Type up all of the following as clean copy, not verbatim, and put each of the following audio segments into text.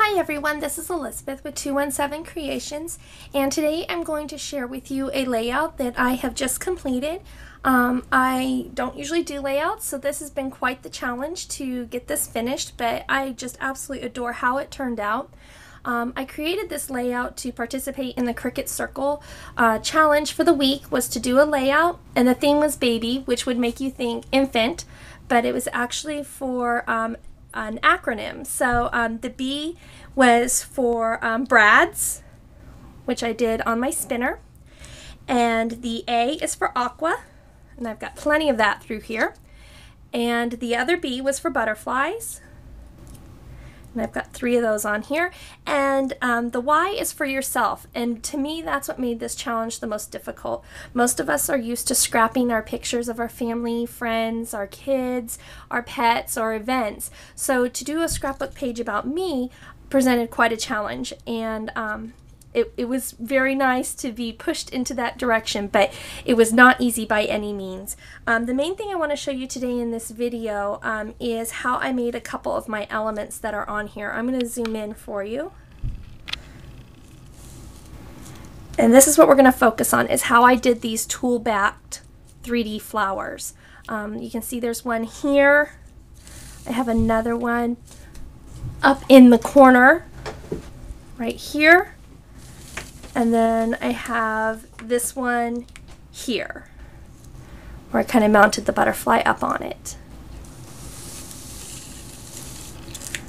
Hi everyone, this is Elizabeth with 217 Creations, and today I'm going to share with you a layout that I have just completed. I don't usually do layouts, so this has been quite the challenge to get this finished, but I just absolutely adore how it turned out. I created this layout to participate in the Cricut Circle challenge for the week. Was to do a layout, and the theme was baby, which would make you think infant, but it was actually for an acronym. So the B was for Brad's, which I did on my spinner, and the A is for aqua, and I've got plenty of that through here, and the other B was for butterflies, and I've got 3 of those on here, and the Y is for yourself, and to me that's what made this challenge the most difficult. Most of us are used to scrapping our pictures of our family, friends, our kids, our pets, or events, so to do a scrapbook page about me presented quite a challenge, and it was very nice to be pushed into that direction, but it was not easy by any means. The main thing I want to show you today in this video is how I made a couple of my elements that are on here. I'm going to zoom in for you. And this is what we're going to focus on, is how I did these tool-backed 3D flowers. You can see there's one here. I have another one up in the corner right here. And then I have this one here, where I kind of mounted the butterfly up on it.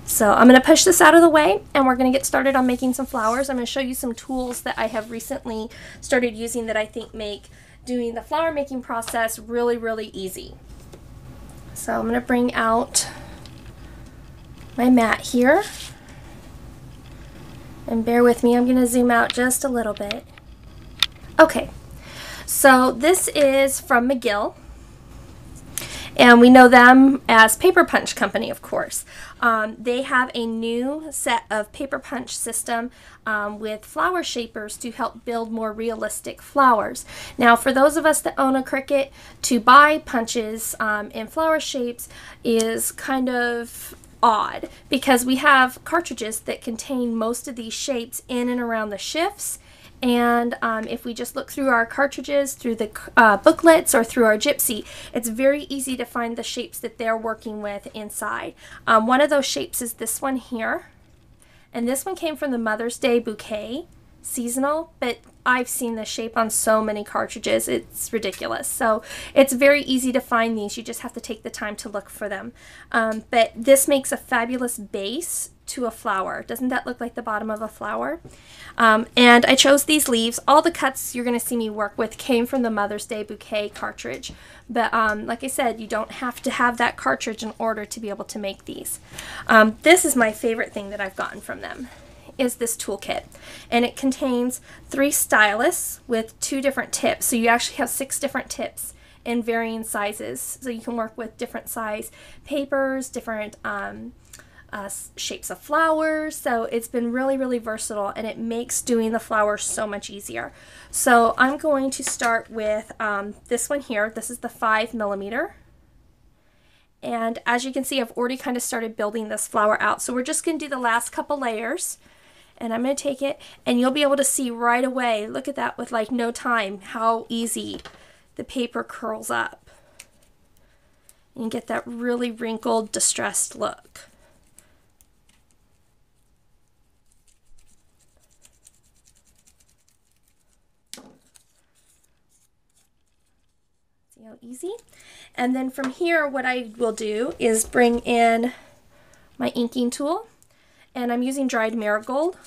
So I'm going to push this out of the way, and we're going to get started on making some flowers. I'm going to show you some tools that I have recently started using that I think make doing the flower making process really, really easy. So I'm going to bring out my mat here. And bear with me, I'm going to zoom out just a little bit. Okay, so this is from McGill, and we know them as Paper Punch Company, of course. They have a new set of paper punch system with flower shapers to help build more realistic flowers. Now, for those of us that own a Cricut, to buy punches in flower shapes is kind of odd, because we have cartridges that contain most of these shapes in and around the shifts, and if we just look through our cartridges, through the booklets, or through our Gypsy, it's very easy to find the shapes that they're working with inside. One of those shapes is this one here, and this one came from the Mother's Day bouquet seasonal, but I've seen this shape on so many cartridges, it's ridiculous. So it's very easy to find these, you just have to take the time to look for them. But this makes a fabulous base to a flower. Doesn't that look like the bottom of a flower? And I chose these leaves. All the cuts you're going to see me work with came from the Mother's Day bouquet cartridge, but like I said, you don't have to have that cartridge in order to be able to make these. This is my favorite thing that I've gotten from them, is this toolkit, and it contains 3 stylus with 2 different tips, so you actually have 6 different tips in varying sizes, so you can work with different size papers, different shapes of flowers. So it's been really, really versatile, and it makes doing the flowers so much easier. So I'm going to start with this one here. This is the 5mm, and as you can see, I've already kind of started building this flower out, so we're just going to do the last couple layers. And I'm going to take it, and you'll be able to see right away, look at that with like no time, how easy the paper curls up. You get that really wrinkled, distressed look. See how easy? And then from here, what I will do is bring in my inking tool. And I'm using dried marigold.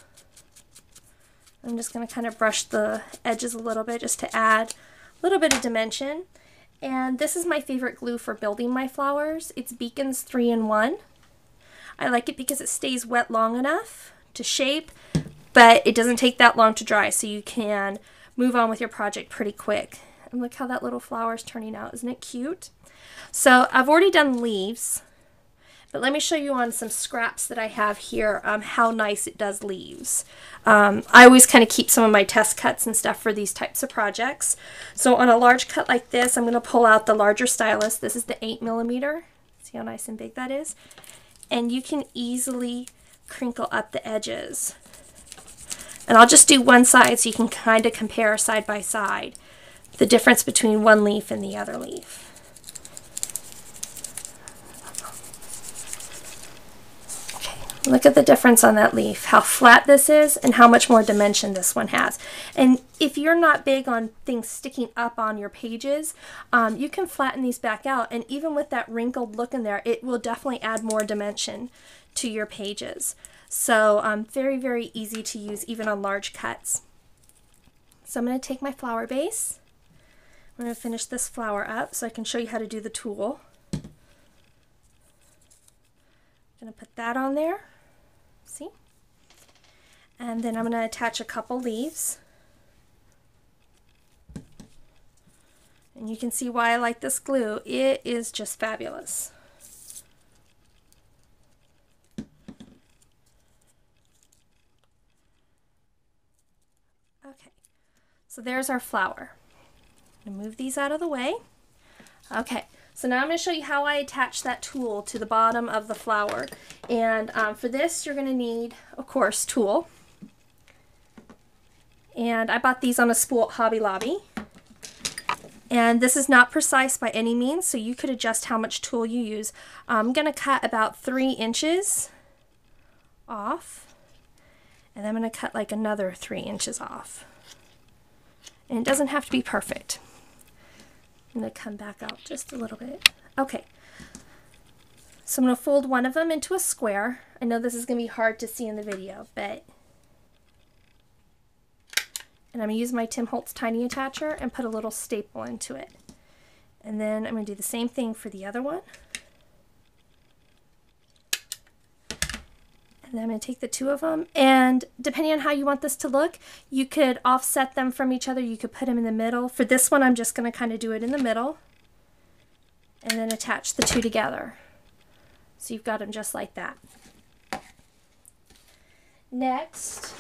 I'm just going to kind of brush the edges a little bit just to add a little bit of dimension. And this is my favorite glue for building my flowers. It's Beacon's 3-in-1. I like it because it stays wet long enough to shape, but it doesn't take that long to dry, so you can move on with your project pretty quick. And look how that little flower is turning out. Isn't it cute? So I've already done leaves. But let me show you on some scraps that I have here how nice it does leaves. I always kind of keep some of my test cuts and stuff for these types of projects. So on a large cut like this, I'm going to pull out the larger stylus. This is the 8mm. See how nice and big that is? And you can easily crinkle up the edges. And I'll just do one side so you can kind of compare side by side the difference between one leaf and the other leaf. Okay, look at the difference on that leaf, how flat this is and how much more dimension this one has. And if you're not big on things sticking up on your pages, you can flatten these back out, and even with that wrinkled look in there, it will definitely add more dimension to your pages. So very, very easy to use even on large cuts. So I'm going to take my flower base. I'm going to finish this flower up so I can show you how to do the tulle. I'm going to put that on there. See? And then I'm going to attach a couple leaves. And you can see why I like this glue. It is just fabulous. Okay, so there's our flower. I'm going to move these out of the way. Okay, so now I'm going to show you how I attach that tulle to the bottom of the flower. And for this, you're going to need, of course, tulle. And I bought these on a spool at Hobby Lobby. And this is not precise by any means, so you could adjust how much tulle you use. I'm going to cut about 3 inches off. And I'm going to cut like another 3 inches off. And it doesn't have to be perfect. I'm going to come back out just a little bit. Okay. So I'm going to fold one of them into a square. I know this is going to be hard to see in the video, but... And I'm going to use my Tim Holtz Tiny Attacher and put a little staple into it. And then I'm going to do the same thing for the other one. And then I'm going to take the 2 of them, and depending on how you want this to look, you could offset them from each other. You could put them in the middle. For this one, I'm just going to kind of do it in the middle and then attach the 2 together. So you've got them just like that. Next,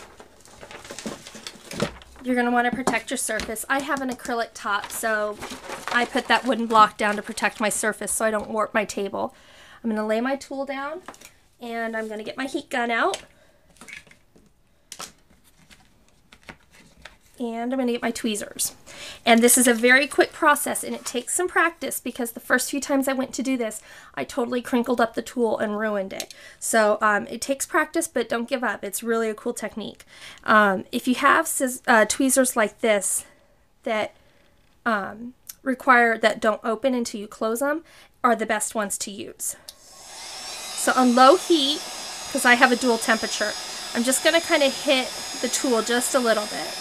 you're going to want to protect your surface. I have an acrylic top, so I put that wooden block down to protect my surface so I don't warp my table. I'm going to lay my tool down. And I'm going to get my heat gun out. And I'm going to get my tweezers. And this is a very quick process, and it takes some practice because the first few times I went to do this, I totally crinkled up the tool and ruined it. So it takes practice, but don't give up. It's really a cool technique. If you have tweezers like this that that don't open until you close them, are the best ones to use. So on low heat, because I have a dual temperature, I'm just going to kind of hit the tool just a little bit.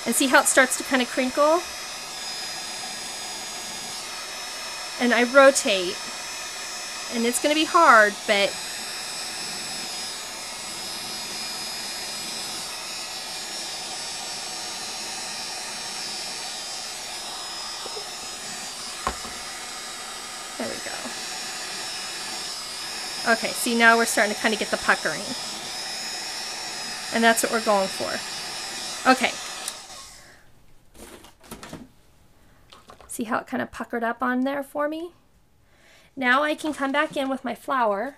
And see how it starts to kind of crinkle? And I rotate. And it's going to be hard, but there we go. Okay, see, now we're starting to kind of get the puckering. And that's what we're going for. Okay. See how it kind of puckered up on there for me? Now I can come back in with my flower,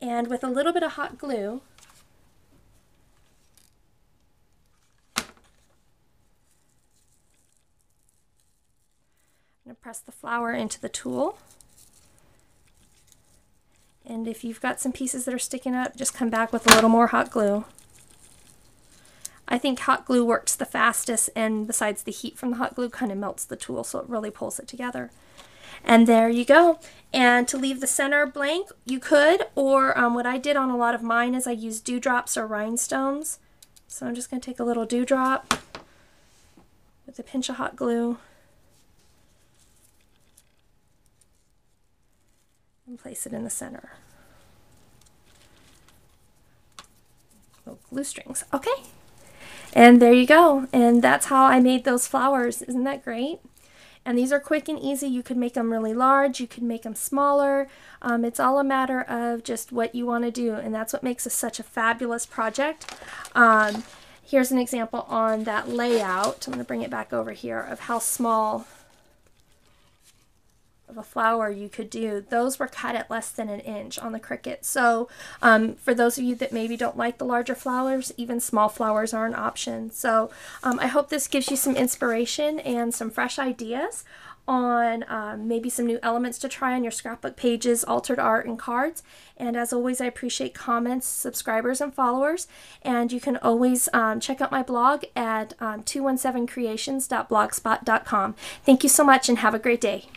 and with a little bit of hot glue, I'm going to press the flower into the tool. And if you've got some pieces that are sticking up, just come back with a little more hot glue. I think hot glue works the fastest, and besides the heat from the hot glue kind of melts the tool, so it really pulls it together. And there you go. And to leave the center blank, you could, or what I did on a lot of mine is I used dewdrops or rhinestones. So I'm just going to take a little dewdrop with a pinch of hot glue and place it in the center. Little glue strings. Okay. And there you go. And that's how I made those flowers. Isn't that great? And these are quick and easy. You could make them really large. You could make them smaller. It's all a matter of just what you want to do. And that's what makes this such a fabulous project. Here's an example on that layout. I'm going to bring it back over here of how small of a flower you could do, those were cut at less than an inch on the Cricut. So for those of you that maybe don't like the larger flowers, even small flowers are an option. So I hope this gives you some inspiration and some fresh ideas on maybe some new elements to try on your scrapbook pages, altered art, and cards. And as always, I appreciate comments, subscribers, and followers. And you can always check out my blog at 217creations.blogspot.com. Thank you so much and have a great day.